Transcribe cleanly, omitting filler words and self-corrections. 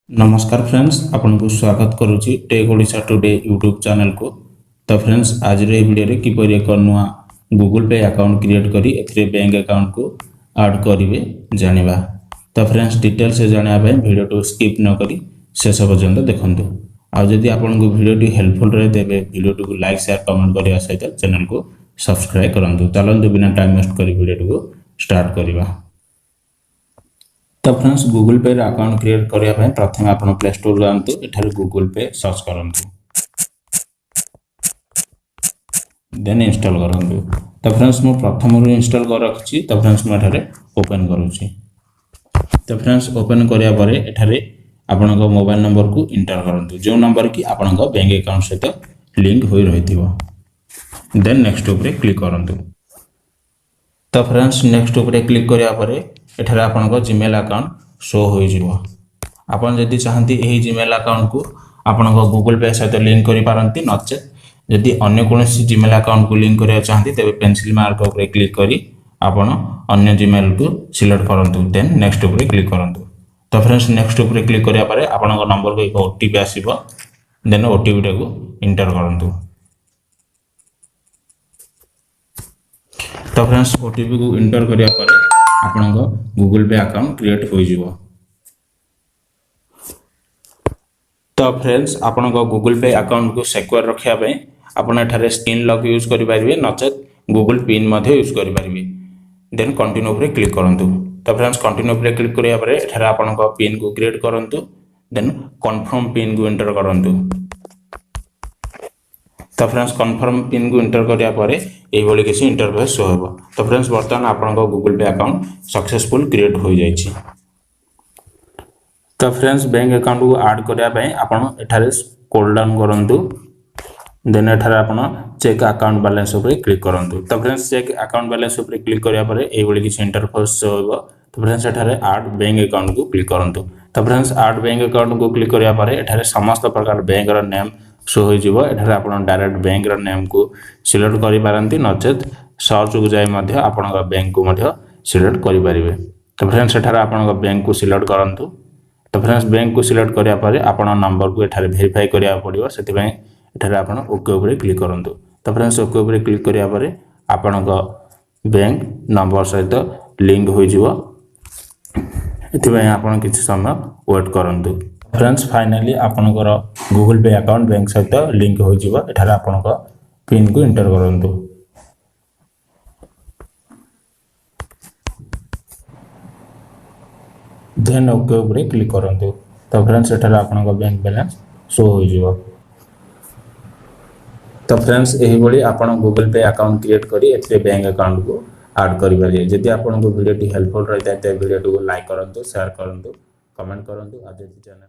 नमस्कार फ्रेंड्स, आपन को स्वागत करुच्ची tech Odisha today YouTube channel को। तो फ्रेंड्स, आज वीडियो रे किपर एक नुआ गूगल पे अकाउंट क्रिएट करी एथरे बैंक अकाउंट को ऐड करिवे जानिबा। तो फ्रेंड्स, डिटेल से जानिबा पय वीडियो को स्किप न करी शेष पर्यंत देखंतु। आ जदि आपन को वीडियो टी हेल्पफुल रहे तेबे वीडियो को लाइक शेयर कमेंट करिया सहित चैनल को सब्सक्राइब करंतु। चलंतु बिना टाइम वेस्ट करी वीडियो को स्टार्ट करिबा। तो फ्रेंड्स, गूगल पे अकाउंट क्रिएट करने प्रथम आप प्ले स्टोर जातु। एठार गूगल पे सर्च करंतु, देन इंस्टॉल करंतु। तो फ्रेंड्स, मु प्रथम इंस्टॉल कर रखी। तो फ्रेंड्स, मैं एठारे ओपन करूची। तो फ्रेंड्स, ओपन करिया परे एठारे आपन मोबाइल नंबर को इंटर करंतु, जो नंबर की आपन बैंक अकाउंट सहित लिंक होई रहिथिबो। देन नेक्स्ट ऊपर क्लिक करंतु। तो फ्रेंड्स, नेक्स्ट ऊपर क्लिक करिया परे एठारे आपन जीमेल अकाउंट शो हो जिवो। आपन जदि चाहती यही जीमेल अकाउंट को आपन गूगल पे सहित लिंक करि पारंती, नचे जदि अन्य कोनोसी जीमेल अकाउंट को लिंक करिया चाहती तेबे पेंसिल मार्क ऊपर क्लिक करी आपन अन्य जीमेल को सिलेक्ट करंतु। देन नेक्स्ट ऊपर क्लिक करंतु। तो फ्रेंड्स, नेक्स्ट ऊपर क्लिक करिया परे आपन नंबर को एक ओटीपी आसीबो। देन ओटीपी टाको इंटर करंतु। तो फ्रेंड्स, ओटीपी को इंटर करिया परे आपन गूगल पे अकाउंट क्रिएट हो जिवो। तो फ्रेंड्स, आपन गूगल पे अकाउंट को सिक्योर रखिया पे आपन एठारे स्क्रीन लॉक यूज करि परिबे, नचेत गूगल पिन मध्ये यूज करि परिबे। देन कंटिन्यू ऊपर क्लिक करंतु। तो फ्रेंड्स, कंटिन्यू ऊपर क्लिक करिया परे एठारे आपन पिन को क्रिएट करंतु। देन कंफर्म पिन को एंटर करंतु। तो फ्रेंड्स, कंफर्म पिन को एंटर करिया परे एई भली किसी इंटरफेस शो हेबो। तो फ्रेंड्स, वर्तमान आपन गूगल पे अकाउंट सक्सेसफुल क्रिएट हो जाइछि। तो फ्रेंड्स, बैंक अकाउंट को ऐड करिया पय आपन एठारे स्क्रॉल डाउन करंतु। देन एठारे आपन चेक अकाउंट बैलेंस ऊपर क्लिक करंतु। तो फ्रेंड्स, चेक अकाउंट बैलेंस ऊपर क्लिक करिया परे एई भली किसी इंटरफेस शो हेबो। तो फ्रेंड्स, एठारे ऐड बैंक अकाउंट को क्लिक करंतु। तो फ्रेंड्स, ऐड बैंक अकाउंट को क्लिक करिया परे एठारे समस्त प्रकार बैंक रो नेम शो हो जिवो। एठारे आपन डायरेक्ट बैंक रो नेम को सिलेक्ट करि पारंती, नचेत सर्च को जाय मध्ये आपन बैंक को मध्ये सिलेक्ट करि परिबे। तो फ्रेंड्स, एठारे आपन बैंक को सिलेक्ट करंतु। तो फ्रेंड्स, बैंक को सिलेक्ट करिया परे आपन नंबर को एठारे वेरीफाई करिया पड़िबो, सेति पय एठारे आपन ओके ऊपर क्लिक करंतु। तो फ्रेंड्स, ओके ऊपर क्लिक करिया परे आपन बैंक नंबर सहित लिंक हो जिवो। एति पय आपन किछ समय वेट करंतु। फ्रेंड्स, फाइनली आपन गूगल पे अकाउंट बैंक सहित लिंक हो जिवो। एठारे आपन पिन को एंटर करंतु। देन ओके ऊपर क्लिक करंतु। तो फ्रेंड्स, एठारे आपन बैंक बैलेंस शो हो जिवो। तो फ्रेंड्स, यही भली आपन गूगल पे अकाउंट क्रिएट करी एथरे बैंक अकाउंट को ऐड करि परिबे। जदि आपन को वीडियो टी हेल्पफुल रहिता त वीडियो को लाइक करंतु, शेयर करंतु, कमेंट करंतु। आ जदि चैनल